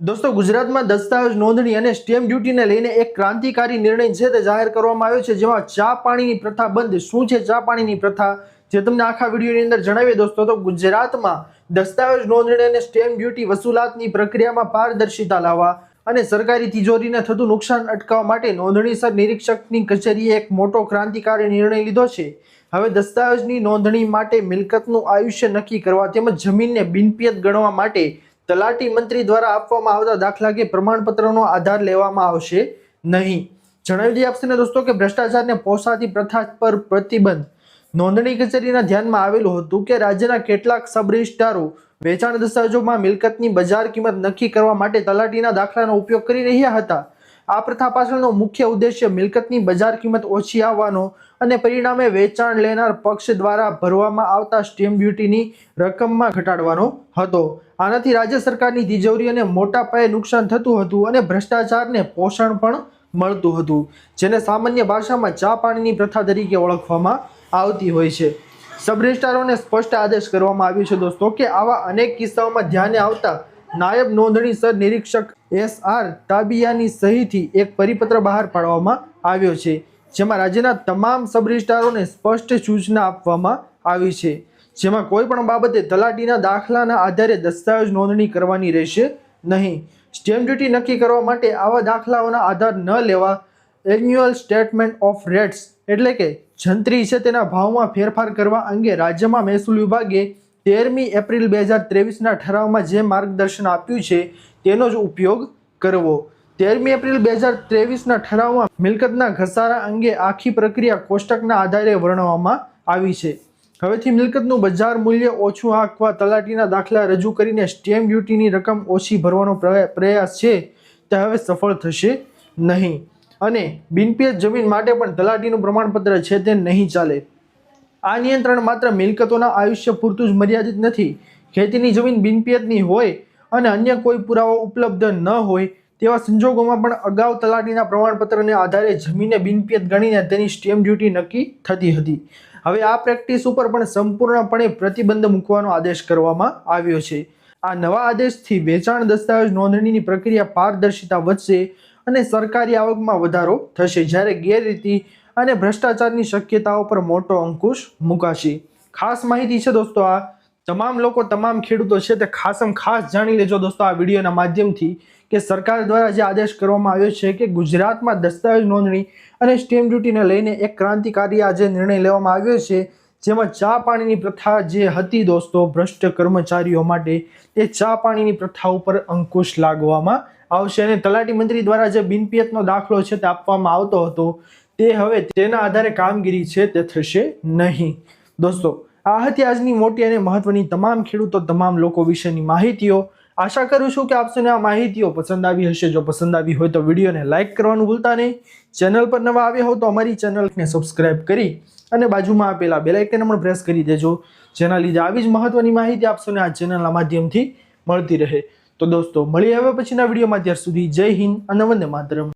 दोस्तों गुजरात में दस्तावेज नोंधणी और स्टेम्प ड्यूटी ने लईने एक क्रांतिकारी निर्णय है ते जाहिर करवामां आव्यो छे, जेमां चा पाणीनी प्रथा बंध। शुं छे चा पाणीनी प्रथा जे तमने आखा विडियोनी अंदर जणावीए दोस्तों। तो गुजरात में दस्तावेज नोंधणी और स्टेम्प ड्यूटी वसूलातनी प्रक्रियामां पारदर्शिता लाववा अने सरकारी तिजोरीने थतुं नुकसान अटकाववा माटे नोंधणीसर निरीक्षकनी कचेरीए एक मोटो क्रांतिकारी निर्णय लीधो छे। हवे दस्तावेजनी नोंधणी माटे मिलकतनुं आयुष्य नक्की करवा तेमज जमीनने बिनपियत गणवा माटे तलाटी मंत्री द्वारा आपवामां आवता दाखला के प्रमाणपत्रनो आधार लेवामां आवशे नहीं। जणावी दઈએ आपने दोस्तों के भ्रष्टाचार ने पोसाती प्रथा पर प्रतिबंध। नोंधणी कचेरीना ध्यानमां आवेलुं हतुं के राज्यना केटलाक सब रजिस्ट्रारो वेचाण दस्तावेजोमां मिलकतनी बजार किंमत नक्की करवा माटे तलाटीना दाखलानो उपयोग करी रह्या हता। आ प्रथा पाछळनो मुख्य उद्देश्य मिलकतनी बजार किंमत ओછી આવવાનો અને પરિણામે વેચાણ લેનાર પક્ષ દ્વારા ભરવામાં આવતા સ્ટેમ્પ ડ્યુટીની રકમમાં ઘટાડવાનો હતો। આનાથી રાજ્ય સરકારની તિજોરીને મોટા પાયે નુકસાન થતું હતું અને ભ્રષ્ટાચારને પોષણ પણ મળતું હતું, જેને સામાન્ય ભાષામાં ચા પાણીની પ્રથા તરીકે ઓળખવામાં આવતી હોય છે। સબ રજિસ્ટ્રારોને સ્પષ્ટ આદેશ કરવામાં આવ્યો છે दोस्तों કે આવા અનેક કિસ્સાઓમાં ધ્યાને આવતા नायब नोंधणीसर निरीक्षक SR ताबियानी सहीथी एक परिपत्र बहार पाडवामां आव्यो छे, जेमां राज्यना तमाम सब रजिस्ट्रारोने स्पष्ट सूचना आपवामां आवी छे, जेमां कोईपण बाबते तलाटीना दाखलाना आधारे दस्तावेज नोंधणी करवानी रहेशे नहीं। स्टेम्प ड्यूटी नक्की करवा माटे आवा दाखलाओना आधार न लेवा एन्युअल स्टेटमेंट ऑफ रेट्स एटले के जंत्री छे तेना भावमां फेरफार करवा अंगे राज्यमां महसूल विभागे 13 एप्रिल 2023 ना ठरावमां जे मार्गदर्शन आप्युं छे तेनो ज उपयोग करवो। 13 एप्रिल 2023 ना ठरावमां मिलकतना घसारा अंगे आखी प्रक्रिया कोष्टकना आधारे वर्णववामां आवी छे। हवेथी मिलकतनुं बजार मूल्य ओछुं आंकवा तलाटीना दाखला रजू करीने स्टेम्प ड्यूटीनी रकम ओછી भरવાનો प्रयास छे ते हवे सफल थशे नहीं अने बिनपियत जमीन माटे पण तलाटीनुं प्रमाणपत्र छे ते नहीं चाले। आ नियंत्रण मात्र मिलकतोना आयुष्य पूरतुं ज मर्यादित नथी। खेतीनी जमीन बिनपियतनी होय अने अन्य कोई पुरावो उपलब्ध न होय तेवा संजोगोमां पण अगाऊ तलाटीना प्रमाणपत्रने आधारे जमीनने बिनपियत गणीने तेनी स्टेम्प ड्यूटी नक्की थती हती। हवे आ प्रेक्टिस उपर पण संपूर्णपणे प्रतिबंध मूकवानो आदेश करवामां आव्यो छे। आ नवा आदेशथी वेचाण दस्तावेज नोंधणीनी प्रक्रिया पारदर्शिता वधशे अने सरकारी आवकमां वधारो थशे, ज्यारे गैररीति અને ભ્રષ્ટાચારની શક્યતાઓ પર મોટો અંકુશ મુકાશે। ખાસ માહિતી છે दोस्तों, આ તમામ લોકો તમામ ખેડૂતો છે તે ખાસ જાણી લેજો दोस्तों આ વિડીયોના માધ્યમથી કે સરકાર દ્વારા જે આદેશ કરવામાં આવ્યો છે કે ગુજરાતમાં દસ્તાવેજ નોંધણી અને સ્ટેમ્પ ડ્યુટીને લઈને એક ક્રાંતિકારી આજે નિર્ણય લેવામાં આવ્યો છે, જેમાં ચા પાણીની પ્રથા જે હતી दोस्तों ભ્રષ્ટ કર્મચારીઓ માટે તે ચા પાણીની પ્રથા ઉપર અંકુશ લાગવામાં આવશે અને તલાટી મંત્રી દ્વારા જે બિનપિયતનો દાખલો છે તે આપવામાં આવતો હતો તે હવે તેના આધારે કામગીરી છે તે થશે નહીં। दोस्तों આ હતી આજની મોટી અને મહત્વની તમામ ખેડૂતો તમામ લોકો વિશેની માહિતીઓ। આશા કરું છું કે આપને આ માહિતીઓ પસંદ આવી હશે। જો પસંદ આવી હોય તો વિડીયોને લાઇક કરવાનું ભૂલતા નહીં। ચેનલ પર નવા આવ્યા હો તો અમારી ચેનલને સબસ્ક્રાઇબ કરી અને બાજુમાં આપેલા બેલ આઇકન પણ પ્રેસ કરી દેજો, જેના લીધે આવી જ મહત્વની માહિતી આપને આ ચેનલના માધ્યમથી મળતી રહે। તો दोस्तों મળીએ હવે પછીના વિડીયોમાં, ત્યાર સુધી જય હિન્દ અને વંદે માતરમ।